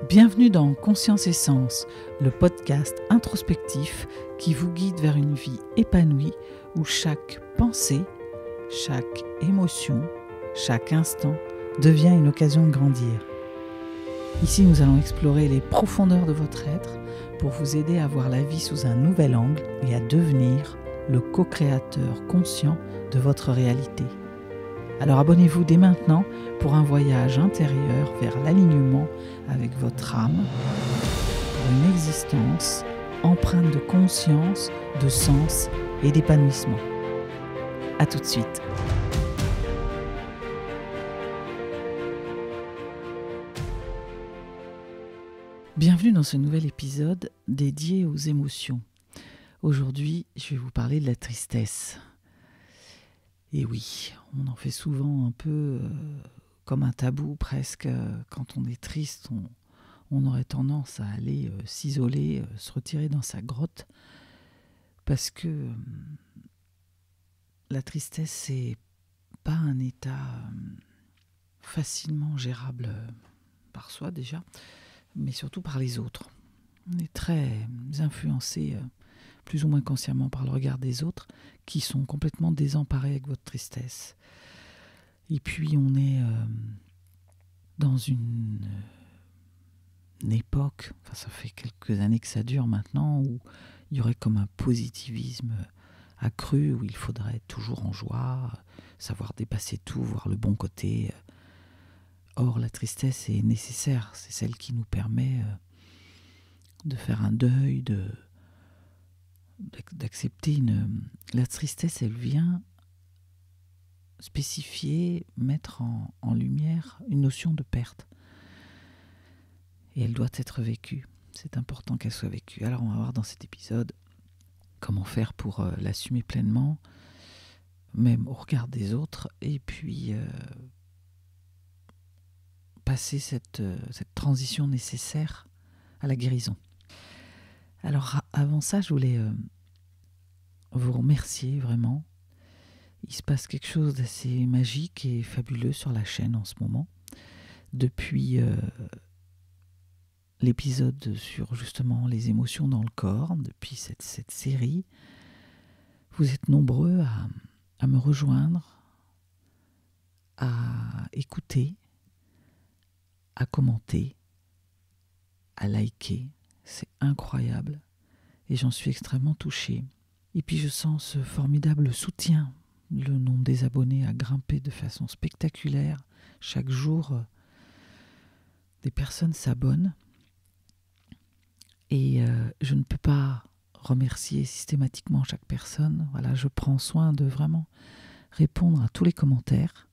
Bienvenue dans Conscience et Sens, le podcast introspectif qui vous guide vers une vie épanouie où chaque pensée, chaque émotion, chaque instant devient une occasion de grandir. Ici, nous allons explorer les profondeurs de votre être pour vous aider à voir la vie sous un nouvel angle et à devenir le co-créateur conscient de votre réalité. Alors abonnez-vous dès maintenant pour un voyage intérieur vers l'alignement avec votre âme, pour une existence empreinte de conscience, de sens et d'épanouissement. À tout de suite. Bienvenue dans ce nouvel épisode dédié aux émotions. Aujourd'hui, je vais vous parler de la tristesse. Et oui, on en fait souvent un peu comme un tabou presque. Quand on est triste, on aurait tendance à aller s'isoler, se retirer dans sa grotte. Parce que la tristesse, c'est pas un état facilement gérable par soi déjà, mais surtout par les autres. On est très influencé plus ou moins consciemment par le regard des autres qui sont complètement désemparés avec votre tristesse. Et puis on est dans une époque, ça fait quelques années que ça dure maintenant, où il y aurait comme un positivisme accru, où il faudrait être toujours en joie, savoir dépasser tout, voir le bon côté. Or, la tristesse est nécessaire, c'est celle qui nous permet de faire un deuil, d'accepter la tristesse. Elle vient spécifier, mettre en lumière une notion de perte. Et elle doit être vécue. C'est important qu'elle soit vécue. Alors on va voir dans cet épisode comment faire pour l'assumer pleinement, même au regard des autres, et puis passer cette transition nécessaire à la guérison. Alors avant ça, je voulais vous remercier vraiment. Il se passe quelque chose d'assez magique et fabuleux sur la chaîne en ce moment. Depuis l'épisode sur justement les émotions dans le corps, depuis cette série, vous êtes nombreux à me rejoindre, à écouter, à commenter, à liker. C'est incroyable et j'en suis extrêmement touchée. Et puis je sens ce formidable soutien. Le nombre des abonnés a grimpé de façon spectaculaire. Chaque jour, des personnes s'abonnent. Et je ne peux pas remercier systématiquement chaque personne. Voilà, je prends soin de vraiment répondre à tous les commentaires,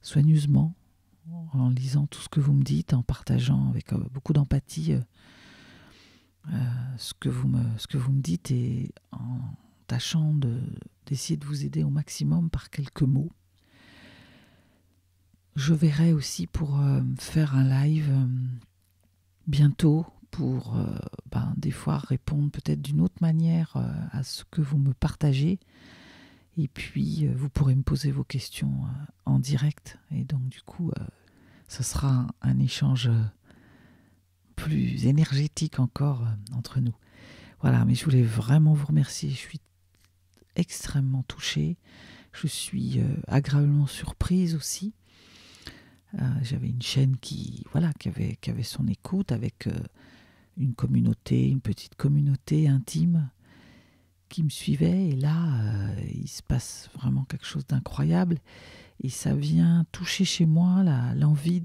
soigneusement, en lisant tout ce que vous me dites, en partageant avec beaucoup d'empathie ce que vous me dites et en tâchant d'essayer de vous aider au maximum par quelques mots. Je verrai aussi pour faire un live bientôt pour des fois répondre peut-être d'une autre manière à ce que vous me partagez. Et puis vous pourrez me poser vos questions en direct. Et donc du coup, ce sera un échange plus énergétique encore entre nous. Voilà, mais je voulais vraiment vous remercier. Je suis extrêmement touchée. Je suis agréablement surprise aussi. J'avais une chaîne qui avait son écoute avec une petite communauté intime qui me suivait. Et là, il se passe vraiment quelque chose d'incroyable. Et ça vient toucher chez moi l'envie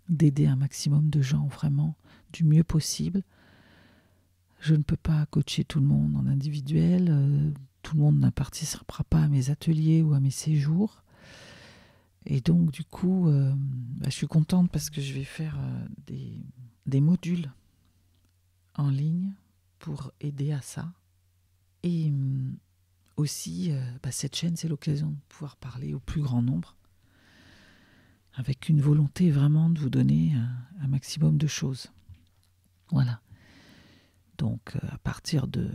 d'aider un maximum de gens vraiment du mieux possible. Je ne peux pas coacher tout le monde en individuel. Tout le monde ne participera pas à mes ateliers ou à mes séjours. Et donc, du coup, je suis contente parce que je vais faire des modules en ligne pour aider à ça. Et aussi, cette chaîne, c'est l'occasion de pouvoir parler au plus grand nombre avec une volonté vraiment de vous donner un maximum de choses. Voilà. Donc, à partir de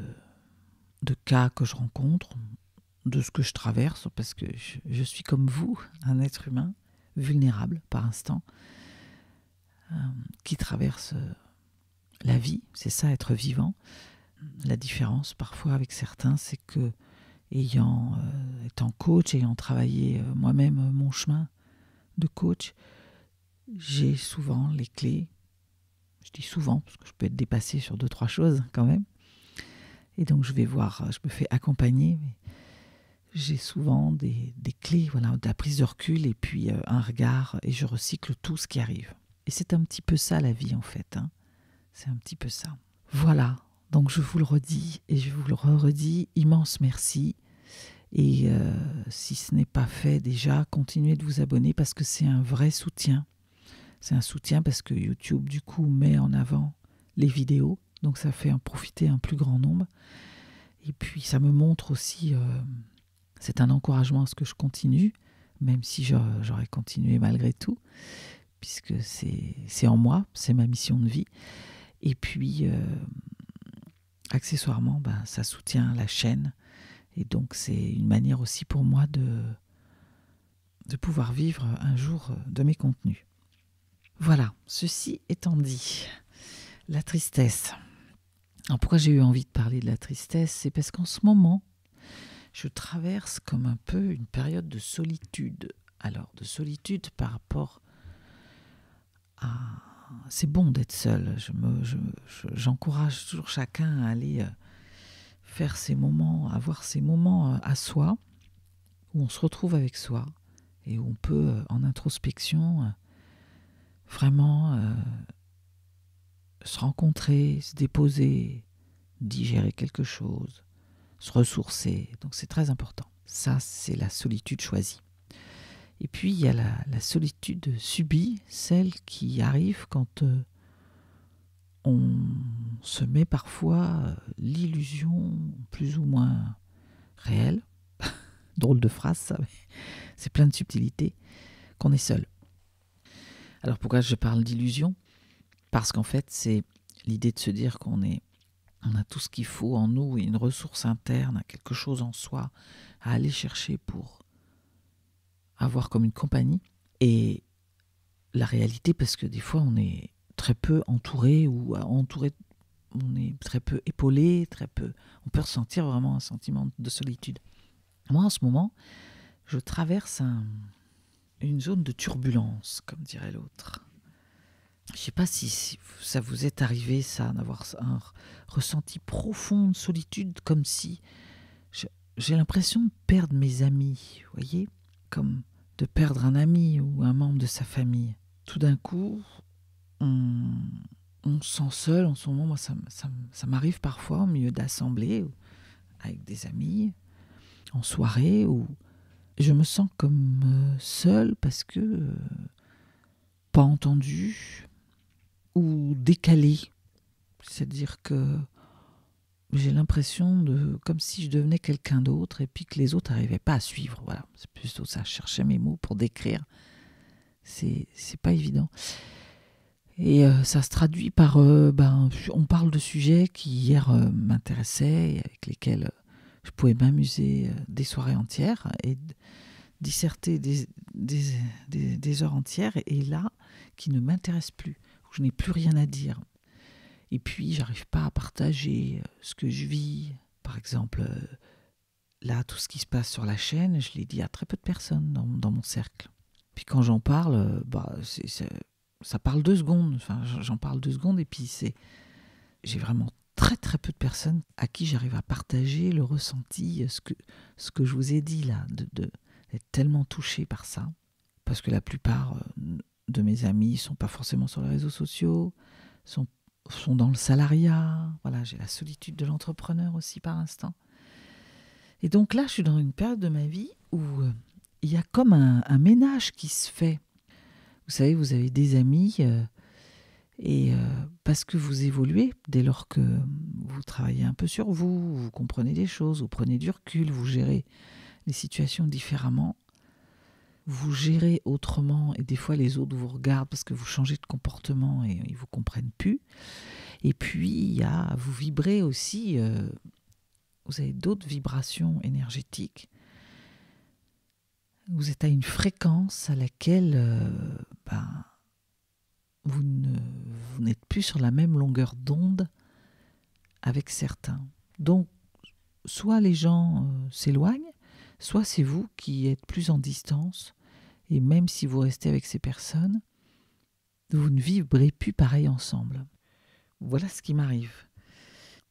cas que je rencontre, de ce que je traverse, parce que je suis comme vous, un être humain, vulnérable par instant, qui traversent la vie. C'est ça, être vivant. La différence parfois avec certains, c'est que étant coach, ayant travaillé moi-même mon chemin de coach, j'ai souvent les clés. Je dis souvent, parce que je peux être dépassée sur 2-3 choses quand même. Et donc je me fais accompagner, mais j'ai souvent des clés, voilà, de la prise de recul et puis un regard, et je recycle tout ce qui arrive. Et c'est un petit peu ça la vie en fait, hein. C'est un petit peu ça. Voilà, donc je vous le redis et je vous le redis, immense merci. Et si ce n'est pas fait déjà, continuez de vous abonner parce que c'est un vrai soutien. C'est un soutien parce que YouTube du coup met en avant les vidéos, donc ça fait en profiter un plus grand nombre. Et puis ça me montre aussi, c'est un encouragement à ce que je continue, même si j'aurais continué malgré tout, puisque c'est en moi, c'est ma mission de vie. Et puis accessoirement, ça soutient la chaîne. Et donc c'est une manière aussi pour moi de pouvoir vivre un jour de mes contenus. Voilà, ceci étant dit, la tristesse. Alors pourquoi j'ai eu envie de parler de la tristesse? C'est parce qu'en ce moment, je traverse comme un peu une période de solitude. Alors, de solitude par rapport à... C'est bon d'être seul. J'encourage toujours chacun à aller faire ses moments, avoir ses moments à soi, où on se retrouve avec soi et où on peut, en introspection, vraiment se rencontrer, se déposer, digérer quelque chose, se ressourcer. Donc c'est très important. Ça, c'est la solitude choisie. Et puis, il y a la solitude subie, celle qui arrive quand on se met parfois l'illusion plus ou moins réelle, drôle de phrase ça, mais c'est plein de subtilités, qu'on est seul. Alors pourquoi je parle d'illusion? Parce qu'en fait, c'est l'idée de se dire qu'on a tout ce qu'il faut en nous, et une ressource interne, quelque chose en soi à aller chercher pour avoir comme une compagnie. Et la réalité, parce que des fois on est très peu entouré, on est très peu épaulé, on peut ressentir vraiment un sentiment de solitude. Moi en ce moment, je traverse une zone de turbulence, comme dirait l'autre. Je ne sais pas si ça vous est arrivé, ça, d'avoir un ressenti profond de solitude, comme si j'ai l'impression de perdre mes amis, vous voyez, comme de perdre un ami ou un membre de sa famille. Tout d'un coup, on se sent seul en ce moment. Moi, ça m'arrive parfois au milieu d'assemblées, avec des amis, en soirée, où je me sens comme seul parce que pas entendu ou décalé. C'est-à-dire que j'ai l'impression comme si je devenais quelqu'un d'autre et puis que les autres n'arrivaient pas à suivre. Voilà, c'est plutôt ça. Je cherchais mes mots pour décrire. C'est pas évident. Et ça se traduit par... on parle de sujets qui hier m'intéressaient et avec lesquels je pouvais m'amuser des soirées entières et disserter des heures entières. Et là, qui ne m'intéressent plus, où je n'ai plus rien à dire. Et puis, j'arrive pas à partager ce que je vis. Par exemple, là, tout ce qui se passe sur la chaîne, je l'ai dit à très peu de personnes dans mon cercle. Puis quand j'en parle, ça parle 2 secondes. Enfin, j'en parle 2 secondes et puis j'ai vraiment très très peu de personnes à qui j'arrive à partager le ressenti, ce que je vous ai dit là, d'être tellement touché par ça. Parce que la plupart de mes amis ne sont pas forcément sur les réseaux sociaux, sont dans le salariat. Voilà, j'ai la solitude de l'entrepreneur aussi par l'instant. Et donc là, je suis dans une période de ma vie où il y a comme un ménage qui se fait. Vous savez, vous avez des amis et parce que vous évoluez, dès lors que vous travaillez un peu sur vous, vous comprenez des choses, vous prenez du recul, vous gérez les situations différemment, vous gérez autrement et des fois les autres vous regardent parce que vous changez de comportement et ils ne vous comprennent plus. Et puis, vous vibrez aussi, vous avez d'autres vibrations énergétiques. Vous êtes à une fréquence à laquelle vous vous n'êtes plus sur la même longueur d'onde avec certains. Donc, soit les gens s'éloignent, soit c'est vous qui êtes plus en distance, et même si vous restez avec ces personnes, vous ne vivrez plus pareil ensemble. Voilà ce qui m'arrive.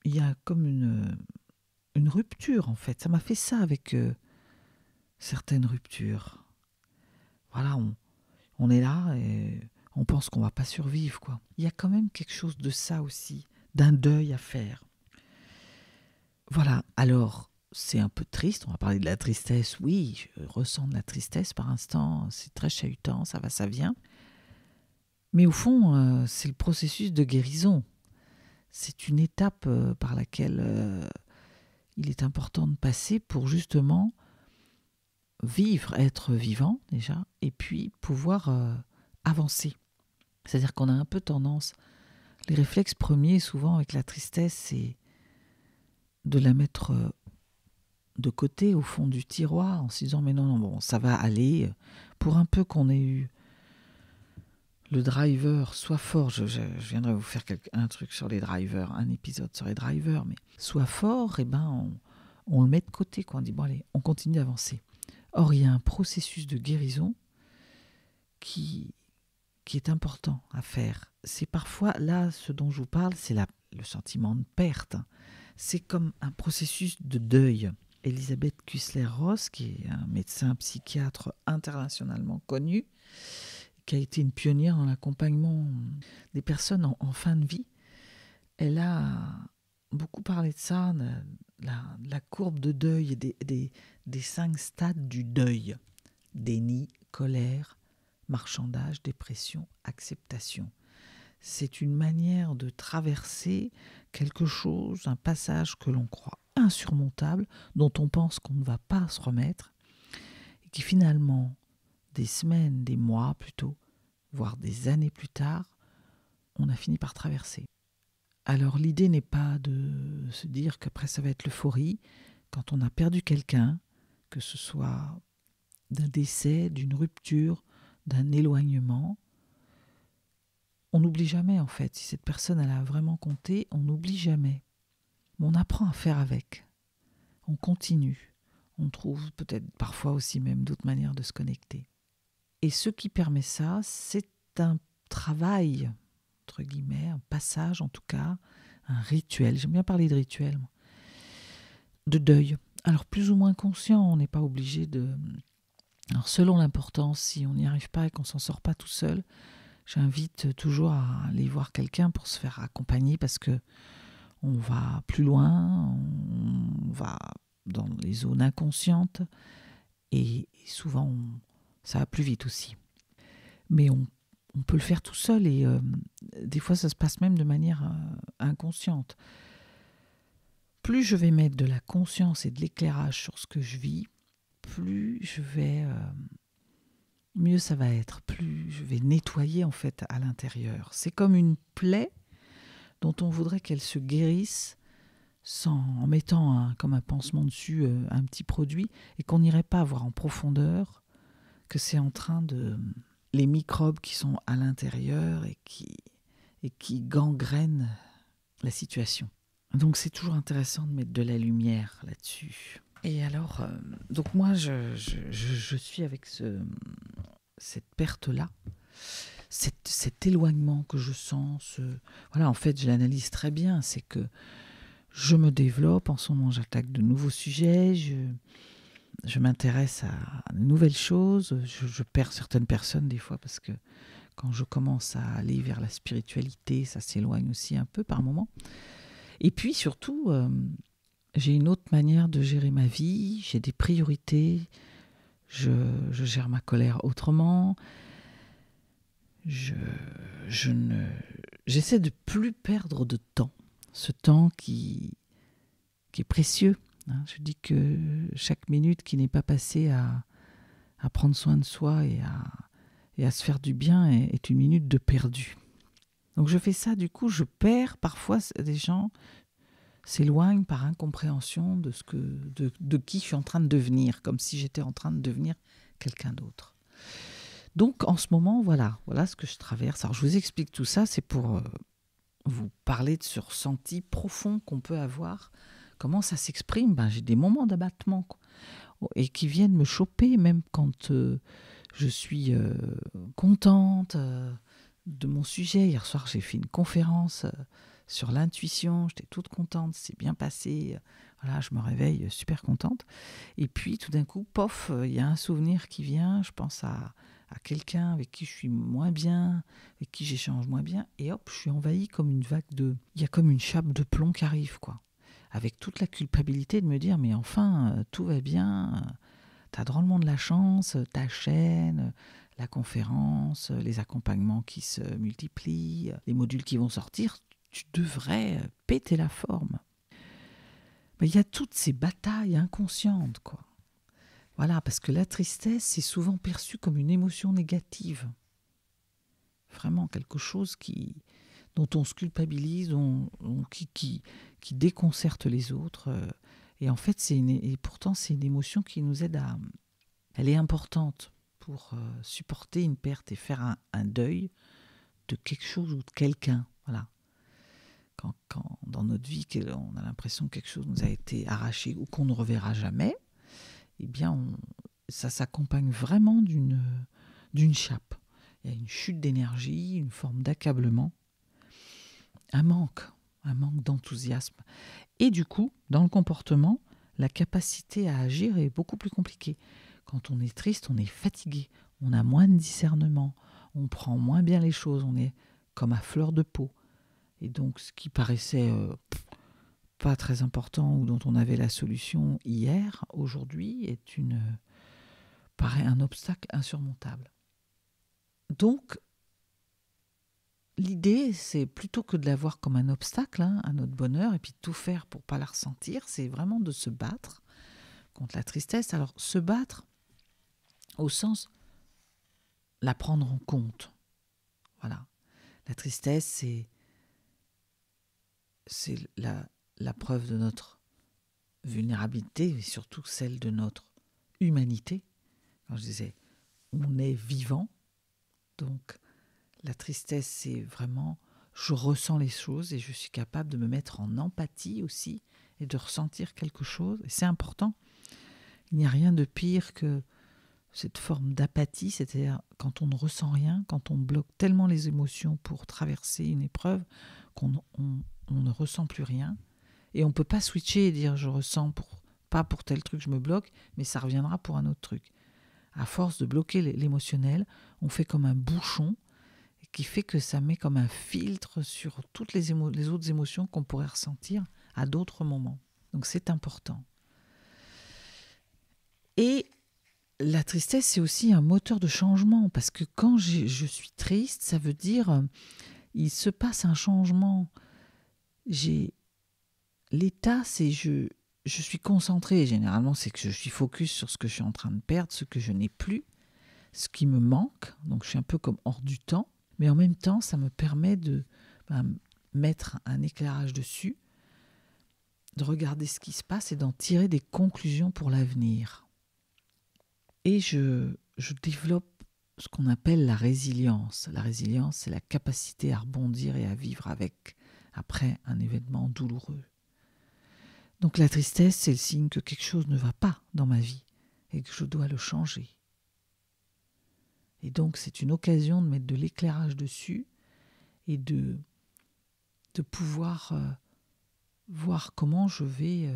Il y a comme une rupture, en fait. Ça m'a fait ça avec certaines ruptures. Voilà, on est là et on pense qu'on ne va pas survivre, quoi. Il y a quand même quelque chose de ça aussi, d'un deuil à faire. Voilà, alors c'est un peu triste, on va parler de la tristesse. Oui, je ressens de la tristesse par instant, c'est très chahutant, ça va, ça vient. Mais au fond, c'est le processus de guérison. C'est une étape par laquelle il est important de passer pour justement vivre, être vivant déjà, et puis pouvoir avancer. C'est-à-dire qu'on a un peu tendance, les réflexes premiers souvent avec la tristesse, c'est de la mettre de côté au fond du tiroir en se disant mais non, bon, ça va aller. Pour un peu qu'on ait eu le driver soit fort, je viendrai vous faire un truc sur les drivers, un épisode sur les drivers, mais soit fort, et ben on le met de côté, quoi. On dit bon allez, on continue d'avancer. Or il y a un processus de guérison qui est important à faire. C'est parfois là ce dont je vous parle, c'est le sentiment de perte. C'est comme un processus de deuil. Elisabeth Küssler-Ross, qui est un médecin psychiatre internationalement connu, qui a été une pionnière dans l'accompagnement des personnes en fin de vie, elle a beaucoup parlé de ça, de la courbe de deuil et des 5 stades du deuil. Déni, colère, marchandage, dépression, acceptation. C'est une manière de traverser quelque chose, un passage que l'on croit insurmontable, dont on pense qu'on ne va pas se remettre, et qui finalement, des semaines, des mois plutôt, voire des années plus tard, on a fini par traverser. Alors l'idée n'est pas de se dire qu'après ça va être l'euphorie. Quand on a perdu quelqu'un, que ce soit d'un décès, d'une rupture, d'un éloignement, on n'oublie jamais en fait. Si cette personne elle a vraiment compté, on n'oublie jamais. Mais on apprend à faire avec. On continue. On trouve peut-être parfois aussi même d'autres manières de se connecter. Et ce qui permet ça, c'est un travail, entre guillemets, un passage en tout cas, un rituel. J'aime bien parler de rituel, moi. De deuil. Alors plus ou moins conscient, on n'est pas obligé de... Alors selon l'importance, si on n'y arrive pas et qu'on ne s'en sort pas tout seul, j'invite toujours à aller voir quelqu'un pour se faire accompagner parce que on va plus loin, on va dans les zones inconscientes et souvent ça va plus vite aussi. Mais on peut le faire tout seul et des fois ça se passe même de manière inconsciente. Plus je vais mettre de la conscience et de l'éclairage sur ce que je vis, plus je vais... mieux ça va être, plus je vais nettoyer en fait à l'intérieur. C'est comme une plaie dont on voudrait qu'elle se guérisse en mettant comme un pansement dessus un petit produit et qu'on n'irait pas voir en profondeur que c'est en train de... les microbes qui sont à l'intérieur et qui gangrènent la situation. Donc c'est toujours intéressant de mettre de la lumière là-dessus. Et alors, donc moi je suis avec cette perte-là, cet éloignement que je sens, voilà, en fait, je l'analyse très bien, c'est que je me développe, en ce moment, j'attaque de nouveaux sujets, je m'intéresse à de nouvelles choses, je perds certaines personnes des fois, parce que quand je commence à aller vers la spiritualité, ça s'éloigne aussi un peu par moments. Et puis, surtout, j'ai une autre manière de gérer ma vie, j'ai des priorités, je gère ma colère autrement. J'essaie de plus perdre de temps, ce temps qui est précieux. Hein. Je dis que chaque minute qui n'est pas passée à prendre soin de soi et à se faire du bien est une minute de perdu. Donc je fais ça, du coup je perds parfois des gens s'éloignent par incompréhension de qui je suis en train de devenir, comme si j'étais en train de devenir quelqu'un d'autre. Donc en ce moment, voilà ce que je traverse. Alors je vous explique tout ça, c'est pour vous parler de ce ressenti profond qu'on peut avoir. Comment ça s'exprime? J'ai des moments d'abattement et qui viennent me choper même quand je suis contente de mon sujet. Hier soir, j'ai fait une conférence sur l'intuition. J'étais toute contente, c'est bien passé. Voilà, je me réveille super contente. Et puis tout d'un coup, pof, il y a un souvenir qui vient. Je pense à quelqu'un avec qui je suis moins bien, avec qui j'échange moins bien. Et hop, je suis envahie comme une vague de... Il y a comme une chape de plomb qui arrive, quoi. Avec toute la culpabilité de me dire, mais enfin, tout va bien, t'as drôlement de la chance, ta chaîne, la conférence, les accompagnements qui se multiplient, les modules qui vont sortir, tu devrais péter la forme. Mais il y a toutes ces batailles inconscientes, quoi. Voilà, parce que la tristesse, c'est souvent perçu comme une émotion négative. Vraiment quelque chose dont on se culpabilise, qui déconcerte les autres. Et en fait, et pourtant, c'est une émotion qui nous aide à... Elle est importante pour supporter une perte et faire un deuil de quelque chose ou de quelqu'un. Voilà. Quand dans notre vie, on a l'impression que quelque chose nous a été arraché ou qu'on ne reverra jamais, eh bien, ça s'accompagne vraiment d'une chape. Il y a une chute d'énergie, une forme d'accablement, un manque d'enthousiasme. Et du coup, dans le comportement, la capacité à agir est beaucoup plus compliquée. Quand on est triste, on est fatigué, on a moins de discernement, on prend moins bien les choses, on est comme à fleur de peau. Et donc, ce qui paraissait pas très important ou dont on avait la solution hier, aujourd'hui, paraît un obstacle insurmontable. Donc, l'idée, c'est plutôt que de la voir comme un obstacle à notre bonheur et puis de tout faire pour ne pas la ressentir, c'est vraiment de se battre contre la tristesse. Alors, se battre au sens la prendre en compte. Voilà. La tristesse, c'est la preuve de notre vulnérabilité et surtout celle de notre humanité. Quand je disais, on est vivant, donc la tristesse, c'est vraiment, je ressens les choses et je suis capable de me mettre en empathie aussi et de ressentir quelque chose. Et c'est important. Il n'y a rien de pire que cette forme d'apathie, c'est-à-dire quand on ne ressent rien, quand on bloque tellement les émotions pour traverser une épreuve qu'on ne ressent plus rien. Et on ne peut pas switcher et dire je ressens pas pour tel truc, je me bloque, mais ça reviendra pour un autre truc. À force de bloquer l'émotionnel, on fait comme un bouchon qui fait que ça met comme un filtre sur toutes les autres émotions qu'on pourrait ressentir à d'autres moments. Donc c'est important. Et la tristesse, c'est aussi un moteur de changement, parce que quand je suis triste, ça veut dire il se passe un changement. L'état, c'est je suis concentré. Généralement, c'est que je suis focus sur ce que je suis en train de perdre, ce que je n'ai plus, ce qui me manque. Donc, je suis un peu comme hors du temps. Mais en même temps, ça me permet de mettre un éclairage dessus, de regarder ce qui se passe et d'en tirer des conclusions pour l'avenir. Et je développe ce qu'on appelle la résilience. La résilience, c'est la capacité à rebondir et à vivre après un événement douloureux. Donc la tristesse, c'est le signe que quelque chose ne va pas dans ma vie et que je dois le changer. Et donc c'est une occasion de mettre de l'éclairage dessus et de pouvoir voir comment je vais,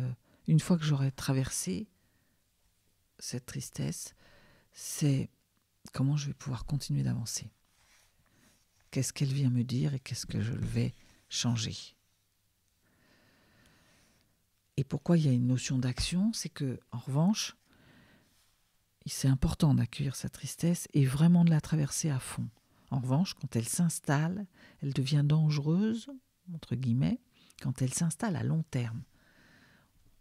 une fois que j'aurai traversé cette tristesse, c'est comment je vais pouvoir continuer d'avancer. Qu'est-ce qu'elle vient me dire et qu'est-ce que je vais changer. Et pourquoi il y a une notion d'action, c'est que, en revanche, c'est important d'accueillir sa tristesse et vraiment de la traverser à fond. En revanche, quand elle s'installe, elle devient dangereuse, entre guillemets, quand elle s'installe à long terme.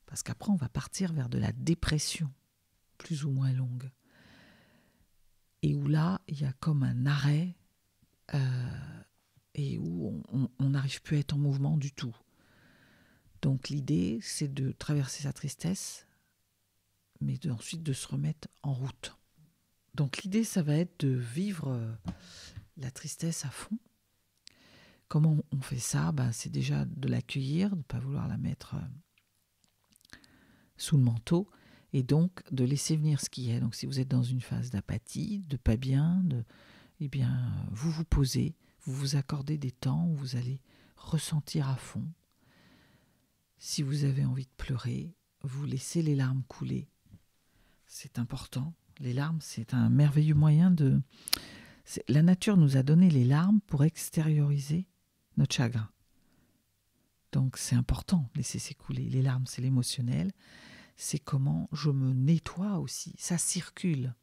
Parce qu'après, on va partir vers de la dépression, plus ou moins longue. Et où là, il y a comme un arrêt et où on n'arrive plus à être en mouvement du tout. Donc l'idée, c'est de traverser sa tristesse, mais ensuite de se remettre en route. Donc l'idée, ça va être de vivre la tristesse à fond. Comment on fait ça? C'est déjà de l'accueillir, de ne pas vouloir la mettre sous le manteau, et donc de laisser venir ce qui est. Donc si vous êtes dans une phase d'apathie, de pas bien, eh bien vous vous posez, vous vous accordez des temps où vous allez ressentir à fond. Si vous avez envie de pleurer, vous laissez les larmes couler. C'est important. Les larmes, c'est un merveilleux moyen de... La nature nous a donné les larmes pour extérioriser notre chagrin. Donc c'est important de laisser s'écouler. Les larmes, c'est l'émotionnel. C'est comment je me nettoie aussi. Ça circule.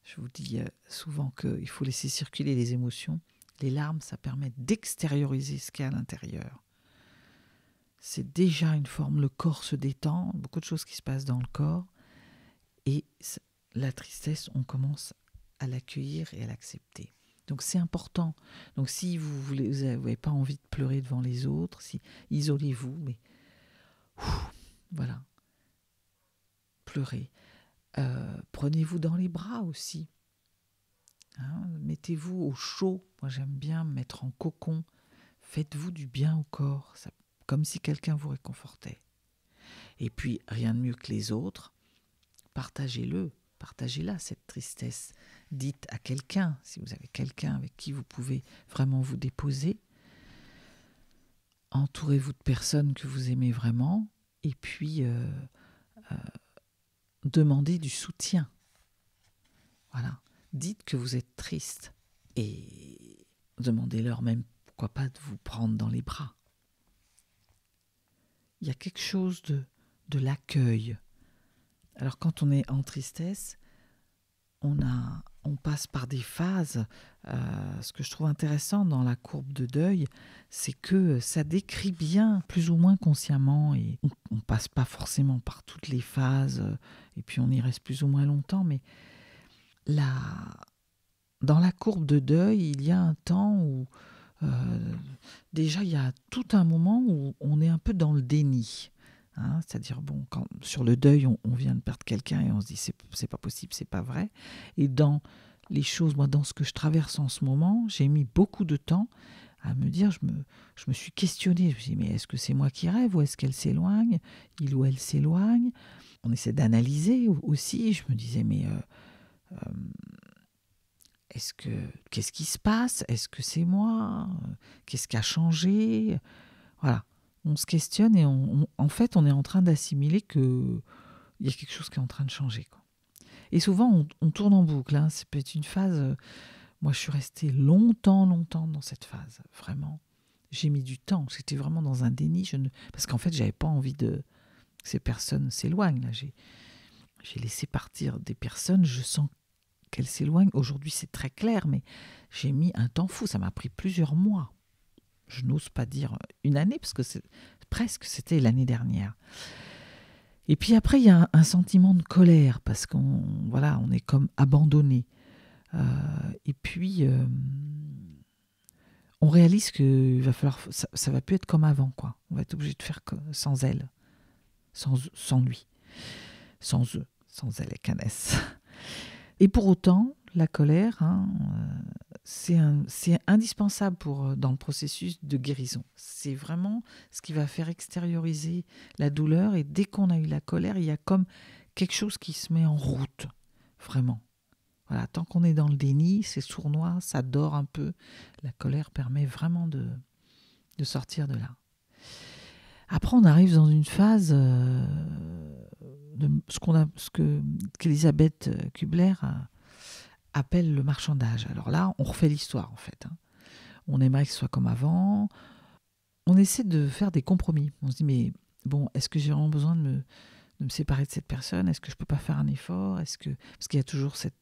Je vous dis souvent qu'il faut laisser circuler les émotions. Les larmes, ça permet d'extérioriser ce qu'il y a à l'intérieur. C'est déjà une forme, le corps se détend, beaucoup de choses qui se passent dans le corps. Et la tristesse, on commence à l'accueillir et à l'accepter. Donc c'est important. Donc si vous n'avez pas envie de pleurer devant les autres, isolez-vous, mais voilà, pleurez. Prenez-vous dans les bras aussi. Mettez-vous au chaud. Moi j'aime bien me mettre en cocon. Faites-vous du bien au corps, comme si quelqu'un vous réconfortait. Et puis rien de mieux que les autres. Partagez-la, cette tristesse. Dites à quelqu'un, si vous avez quelqu'un avec qui vous pouvez vraiment vous déposer. Entourez-vous de personnes que vous aimez vraiment. Et puis, demandez du soutien. Voilà. Dites que vous êtes triste. Et demandez-leur même, pourquoi pas, de vous prendre dans les bras. Il y a quelque chose de l'accueil. Alors quand on est en tristesse, on passe par des phases. Ce que je trouve intéressant dans la courbe de deuil, c'est que ça décrit bien, plus ou moins consciemment, et on ne passe pas forcément par toutes les phases, et puis on y reste plus ou moins longtemps, mais dans la courbe de deuil, il y a un temps où, déjà il y a tout un moment où on est un peu dans le déni. C'est-à-dire, sur le deuil, on vient de perdre quelqu'un et on se dit c'est pas possible, c'est pas vrai. Et dans les choses, moi, dans ce que je traverse en ce moment, j'ai mis beaucoup de temps à me dire, je me suis questionnée. Je me suis dit, mais est-ce que c'est moi qui rêve ou est-ce qu'elle s'éloigne? Il ou elle s'éloigne? On essaie d'analyser aussi. Je me disais, mais qu'est-ce qui se passe? Est-ce que c'est moi? Qu'est-ce qui a changé? Voilà. On se questionne et en fait, on est en train d'assimiler qu'il y a quelque chose qui est en train de changer, quoi. Et souvent, on tourne en boucle. Ça peut être une phase... moi, je suis restée longtemps dans cette phase. Vraiment. J'ai mis du temps. J'étais vraiment dans un déni. Parce qu'en fait, je n'avais pas envie que ces personnes s'éloignent. Là. J'ai laissé partir des personnes. Je sens qu'elles s'éloignent. Aujourd'hui, c'est très clair, mais j'ai mis un temps fou. Ça m'a pris plusieurs mois. Je n'ose pas dire une année, parce que c'était l'année dernière. Et puis après, il y a un sentiment de colère, parce on est comme abandonné. Et puis, on réalise que ça va plus être comme avant, quoi. On va être obligé de faire sans elle, sans lui, sans eux, sans elle avec un S. Et pour autant, la colère, c'est indispensable dans le processus de guérison. C'est vraiment ce qui va faire extérioriser la douleur. Et dès qu'on a eu la colère, il y a comme quelque chose qui se met en route, vraiment. Voilà, tant qu'on est dans le déni, c'est sournois, ça dort un peu. La colère permet vraiment de sortir de là. Après, on arrive dans une phase de ce qu'Elisabeth Kubler appelle le marchandage. Alors là, on refait l'histoire, en fait. On aimerait que ce soit comme avant. On essaie de faire des compromis. On se dit, mais bon, est-ce que j'ai vraiment besoin de me séparer de cette personne? Est-ce que je ne peux pas faire un effort? Parce qu'il y a toujours cette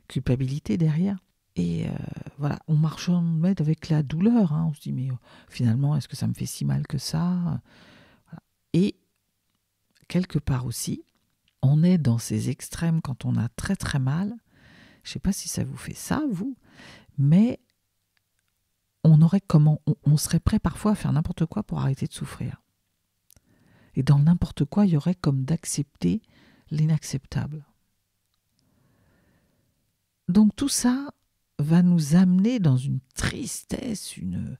culpabilité derrière. Et voilà, on marchandise avec la douleur. On se dit, mais finalement, est-ce que ça me fait si mal que ça? Voilà. Et quelque part aussi, on est dans ces extrêmes quand on a très très mal. Je ne sais pas si ça vous fait ça, vous, mais on serait prêt parfois à faire n'importe quoi pour arrêter de souffrir. Et dans le n'importe quoi, il y aurait comme d'accepter l'inacceptable. Donc tout ça va nous amener dans une tristesse, une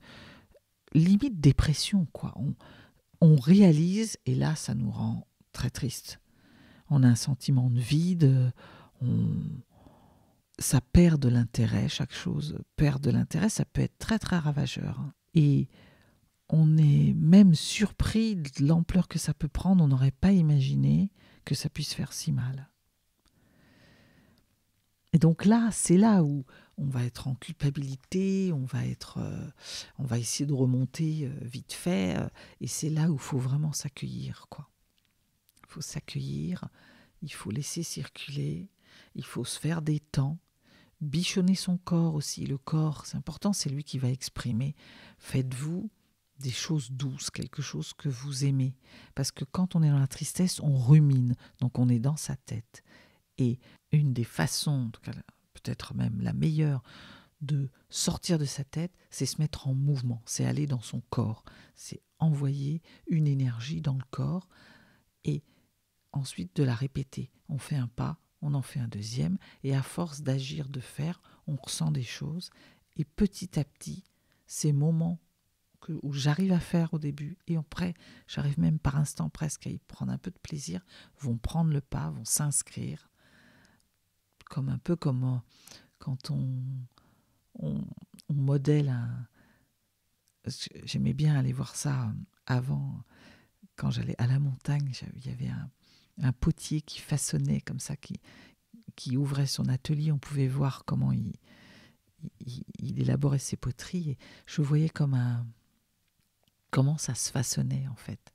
limite dépression, quoi. On réalise, et là, ça nous rend très tristes. On a un sentiment de vide, ça perd de l'intérêt, chaque chose perd de l'intérêt, ça peut être très très ravageur. Et on est même surpris de l'ampleur que ça peut prendre, on n'aurait pas imaginé que ça puisse faire si mal. Et donc là, c'est là où on va être en culpabilité, on va essayer de remonter vite fait, et c'est là où il faut vraiment s'accueillir, quoi. Il faut s'accueillir, il faut laisser circuler, il faut se faire des temps, bichonner son corps aussi. Le corps, c'est important, c'est lui qui va exprimer. Faites-vous des choses douces, quelque chose que vous aimez. Parce que quand on est dans la tristesse, on rumine, donc on est dans sa tête. Et une des façons, en tout cas, peut-être même la meilleure, de sortir de sa tête, c'est se mettre en mouvement, c'est aller dans son corps, c'est envoyer une énergie dans le corps et ensuite de la répéter. On fait un pas, on en fait un deuxième, et à force d'agir, de faire, on ressent des choses, et petit à petit, ces moments où j'arrive à faire au début, et après, j'arrive même par instant presque à y prendre un peu de plaisir, vont prendre le pas, vont s'inscrire, comme un peu comme quand on modèle un... J'aimais bien aller voir ça avant, quand j'allais à la montagne, il y avait un potier qui façonnait comme ça, qui ouvrait son atelier, on pouvait voir comment il élaborait ses poteries, et je voyais comment ça se façonnait en fait.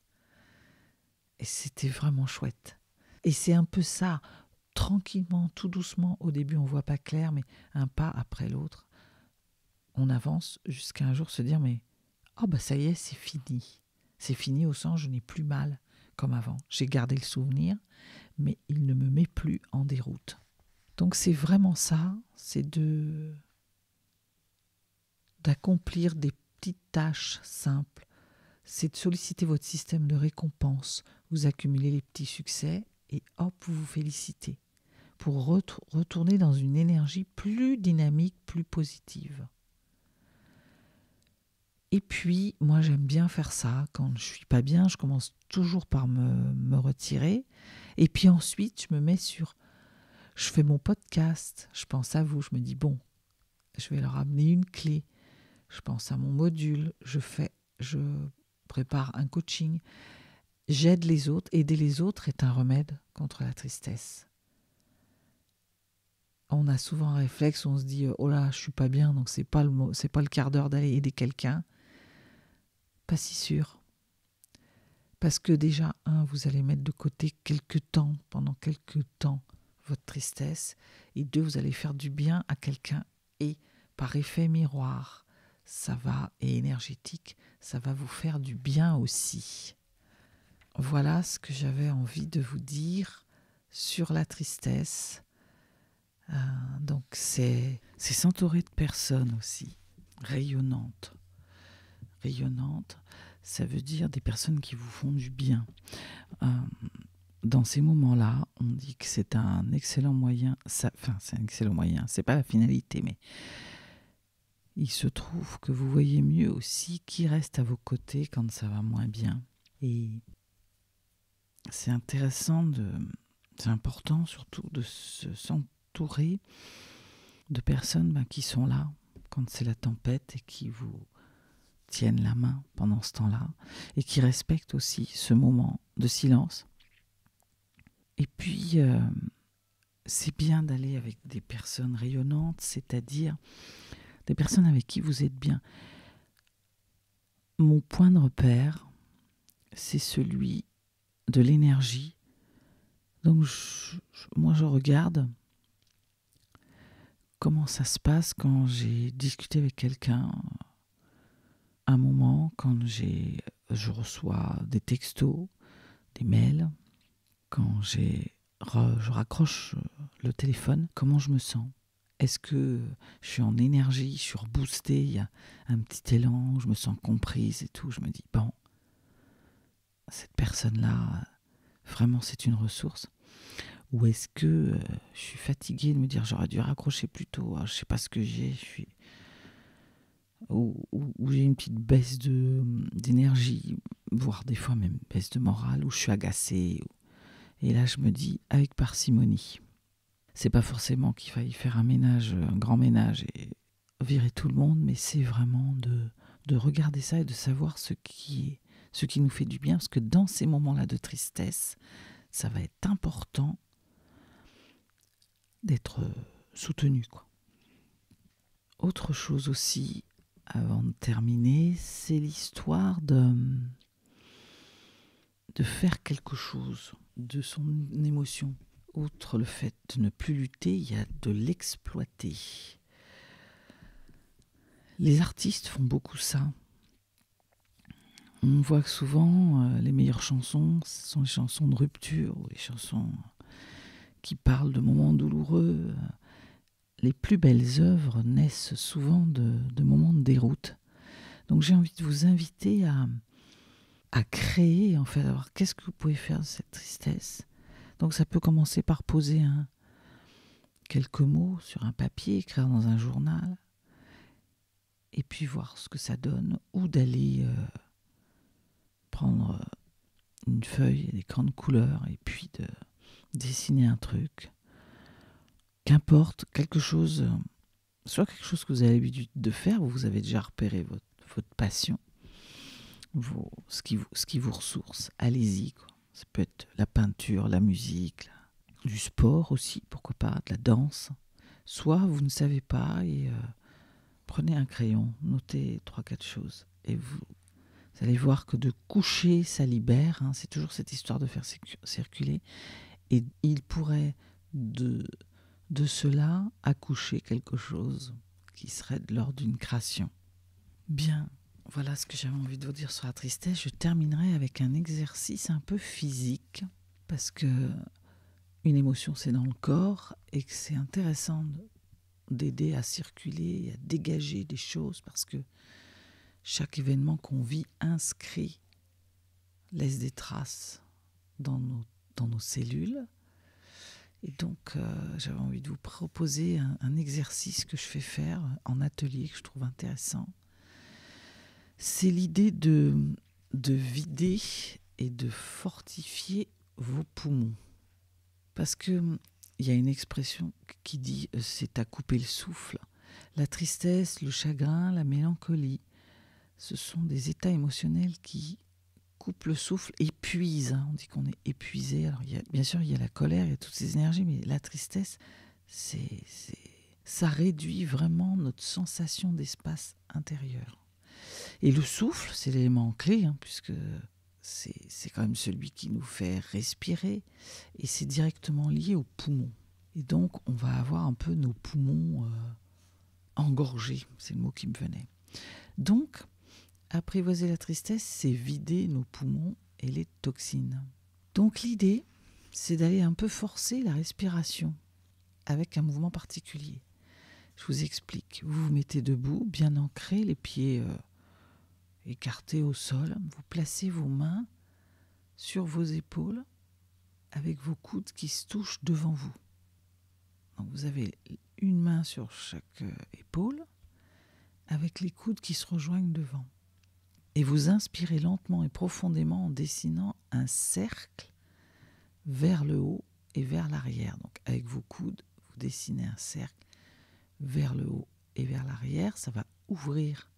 Et c'était vraiment chouette. Et c'est un peu ça, tranquillement, tout doucement, au début on voit pas clair, mais un pas après l'autre, on avance jusqu'à un jour se dire mais oh bah ça y est, c'est fini. C'est fini au sens je n'ai plus mal comme avant. J'ai gardé le souvenir, mais il ne me met plus en déroute. Donc c'est vraiment ça, c'est d'accomplir des petites tâches simples, c'est de solliciter votre système de récompense, vous accumulez les petits succès et hop, vous vous félicitez pour retourner dans une énergie plus dynamique, plus positive. Et puis, moi j'aime bien faire ça, quand je suis pas bien, je commence toujours par me retirer, et puis ensuite je me mets je fais mon podcast, je pense à vous, je me dis bon, je vais leur amener une clé, je pense à mon module, je prépare un coaching, j'aide les autres. Aider les autres est un remède contre la tristesse. On a souvent un réflexe où on se dit oh là, je suis pas bien, donc c'est pas le quart d'heure d'aller aider quelqu'un. Pas si sûr. Parce que déjà, vous allez mettre de côté pendant quelques temps, votre tristesse, et deux, vous allez faire du bien à quelqu'un, et par effet miroir, et énergétique, ça va vous faire du bien aussi. Voilà ce que j'avais envie de vous dire sur la tristesse. Donc c'est s'entourer de personnes aussi, rayonnantes. Rayonnantes, ça veut dire des personnes qui vous font du bien. Dans ces moments-là, on dit que c'est un excellent moyen, c'est un excellent moyen, c'est pas la finalité, mais il se trouve que vous voyez mieux aussi qui reste à vos côtés quand ça va moins bien. Et c'est important surtout de s'entourer de personnes qui sont là quand c'est la tempête et qui vous tiennent la main pendant ce temps-là et qui respectent aussi ce moment de silence. Et puis, c'est bien d'aller avec des personnes rayonnantes, c'est-à-dire des personnes avec qui vous êtes bien. Mon point de repère, c'est celui de l'énergie. Donc, moi, je regarde comment ça se passe quand j'ai discuté avec quelqu'un un moment, quand je reçois des textos, des mails, quand je raccroche le téléphone, comment je me sens. Est-ce que je suis en énergie, je suis reboostée, il y a un petit élan, je me sens comprise et tout. Je me dis, bon, cette personne-là, vraiment c'est une ressource. Ou est-ce que je suis fatiguée de me dire j'aurais dû raccrocher plus tôt, je ne sais pas ce que j'ai, ou j'ai une petite baisse d'énergie, voire des fois même baisse de morale, ou je suis agacée. Et là, je me dis, avec parcimonie, c'est pas forcément qu'il faille faire un grand ménage et virer tout le monde, mais c'est vraiment de regarder ça et de savoir ce qui nous fait du bien, parce que dans ces moments-là de tristesse, ça va être important d'être soutenu, quoi. Autre chose aussi, avant de terminer, c'est l'histoire de faire quelque chose de son émotion. Outre le fait de ne plus lutter, il y a de l'exploiter. Les artistes font beaucoup ça. On voit que souvent, les meilleures chansons, ce sont les chansons de rupture, ou les chansons qui parlent de moments douloureux. Les plus belles œuvres naissent souvent de moments de déroute. Donc j'ai envie de vous inviter à créer, en fait, alors qu'est-ce que vous pouvez faire de cette tristesse. Donc ça peut commencer par poser quelques mots sur un papier, écrire dans un journal, et puis voir ce que ça donne, ou d'aller prendre une feuille et des crayons de couleur, et puis de dessiner un truc. Qu'importe, quelque chose, soit quelque chose que vous avez l'habitude de faire, où vous avez déjà repéré votre passion, ce qui vous ressource, allez-y, quoi. Ça peut être la peinture, la musique, du sport aussi, pourquoi pas, de la danse. Soit vous ne savez pas et prenez un crayon, notez 3-4 choses et vous allez voir que de coucher, ça libère. C'est toujours cette histoire de faire circuler. Et il pourrait de cela accoucher quelque chose qui serait de l'ordre d'une création. Bien, voilà ce que j'avais envie de vous dire sur la tristesse. Je terminerai avec un exercice un peu physique, parce que une émotion, c'est dans le corps, et que c'est intéressant d'aider à circuler, à dégager des choses, parce que chaque événement qu'on vit inscrit, laisse des traces dans nos cellules. Et donc, j'avais envie de vous proposer un exercice que je fais faire en atelier, que je trouve intéressant. C'est l'idée de vider et de fortifier vos poumons. Parce qu'il y a une expression qui dit « c'est à couper le souffle ». La tristesse, le chagrin, la mélancolie, ce sont des états émotionnels qui coupent le souffle, épuisent. On dit qu'on est épuisé. Alors, bien sûr, il y a la colère, il y a toutes ces énergies, mais la tristesse, ça réduit vraiment notre sensation d'espace intérieur. Et le souffle, c'est l'élément clé, puisque c'est quand même celui qui nous fait respirer, et c'est directement lié aux poumons. Et donc, on va avoir un peu nos poumons engorgés, c'est le mot qui me venait. Donc, apprivoiser la tristesse, c'est vider nos poumons et les toxines. Donc l'idée, c'est d'aller un peu forcer la respiration avec un mouvement particulier. Je vous explique. Vous vous mettez debout, bien ancré, les pieds écartés au sol. Vous placez vos mains sur vos épaules avec vos coudes qui se touchent devant vous. Donc vous avez une main sur chaque épaule avec les coudes qui se rejoignent devant. Et vous inspirez lentement et profondément en dessinant un cercle vers le haut et vers l'arrière. Donc avec vos coudes, vous dessinez un cercle vers le haut et vers l'arrière. Ça va ouvrir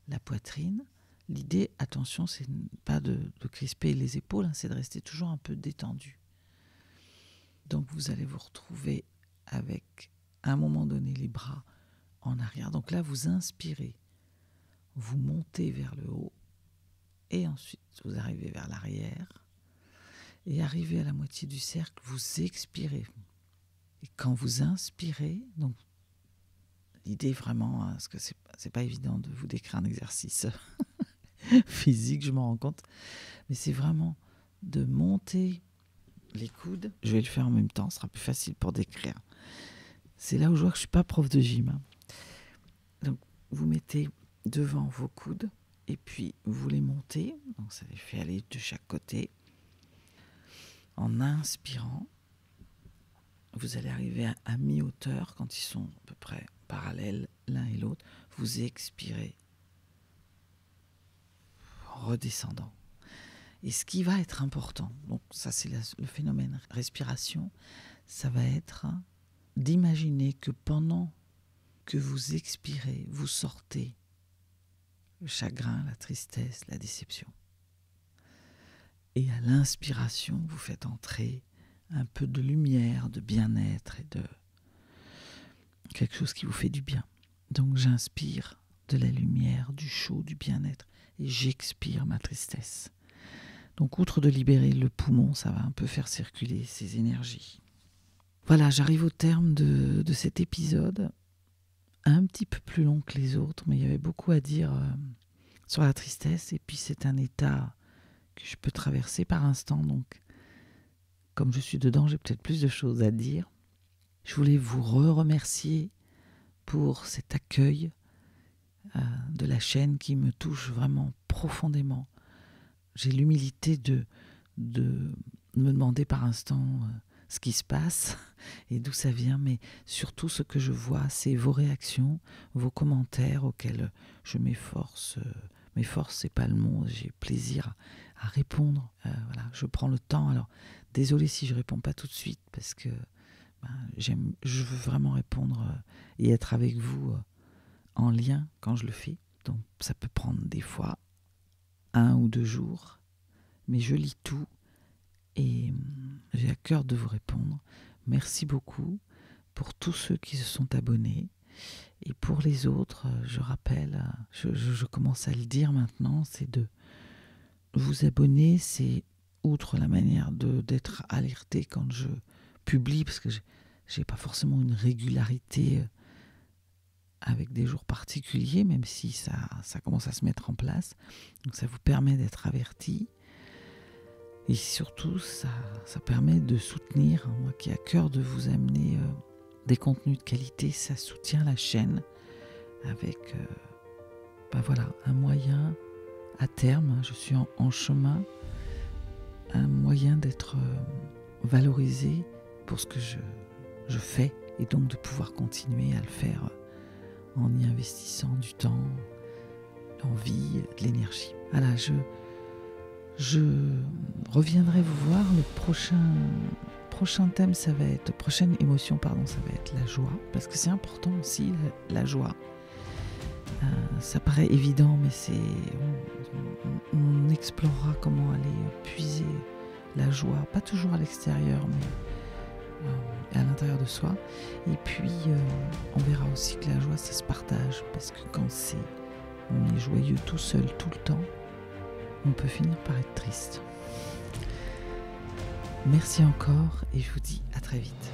la poitrine. L'idée, attention, c'est pas de crisper les épaules, c'est de rester toujours un peu détendu. Donc vous allez vous retrouver avec, à un moment donné, les bras en arrière. Donc là, vous inspirez, vous montez vers le haut, et ensuite vous arrivez vers l'arrière, et arrivé à la moitié du cercle, vous expirez. Et quand vous inspirez, donc l'idée vraiment, parce que c'est pas évident de vous décrire un exercice physique, je m'en rends compte, mais c'est vraiment de monter les coudes. Je vais le faire en même temps, ce sera plus facile pour décrire. C'est là où je vois que je suis pas prof de gym. Donc vous mettez devant vos coudes et puis vous les montez. Donc ça les fait aller de chaque côté en inspirant. vous allez arriver à mi-hauteur quand ils sont à peu près parallèles l'un et l'autre. Vous expirez en redescendant. Et ce qui va être important, donc ça c'est le phénomène respiration, ça va être d'imaginer que pendant que vous expirez, vous sortez le chagrin, la tristesse, la déception. Et à l'inspiration, vous faites entrer un peu de lumière, de bien-être et de quelque chose qui vous fait du bien. Donc j'inspire de la lumière, du chaud, du bien-être et j'expire ma tristesse. Donc outre de libérer le poumon, ça va un peu faire circuler ces énergies. Voilà, j'arrive au terme de cet épisode, un petit peu plus long que les autres, mais il y avait beaucoup à dire sur la tristesse. Et puis c'est un état que je peux traverser par instant, donc comme je suis dedans, j'ai peut-être plus de choses à dire. Je voulais vous remercier pour cet accueil de la chaîne qui me touche vraiment profondément. J'ai l'humilité de me demander par instant ce qui se passe et d'où ça vient, mais surtout ce que je vois, c'est vos réactions, vos commentaires auxquels je m'efforce. M'efforce, c'est pas le mot, j'ai plaisir à répondre. Voilà, je prends le temps. Alors, désolé si je réponds pas tout de suite parce que je veux vraiment répondre et être avec vous en lien quand je le fais. Donc, ça peut prendre des fois 1 ou 2 jours, mais je lis tout et j'ai à cœur de vous répondre. Merci beaucoup pour tous ceux qui se sont abonnés. Et pour les autres, je rappelle, je commence à le dire maintenant, c'est de vous abonner, c'est outre la manière d'être alerté quand je publie, parce que j'ai pas forcément une régularité avec des jours particuliers, même si ça commence à se mettre en place. Donc ça vous permet d'être averti. Et surtout, ça permet de soutenir, moi qui ai à cœur de vous amener des contenus de qualité, ça soutient la chaîne avec voilà, un moyen à terme, je suis en chemin, un moyen d'être valorisé pour ce que je fais et donc de pouvoir continuer à le faire en y investissant du temps, l'envie, de l'énergie. Voilà, je reviendrai vous voir. Le prochain thème, ça va être, prochaine émotion, pardon, ça va être la joie, parce que c'est important aussi, la joie. Ça paraît évident, mais on explorera comment aller puiser la joie, pas toujours à l'extérieur, mais à l'intérieur de soi. Et puis, on verra aussi que la joie, ça se partage, parce que quand on est joyeux tout seul, tout le temps, on peut finir par être triste. Merci encore et je vous dis à très vite.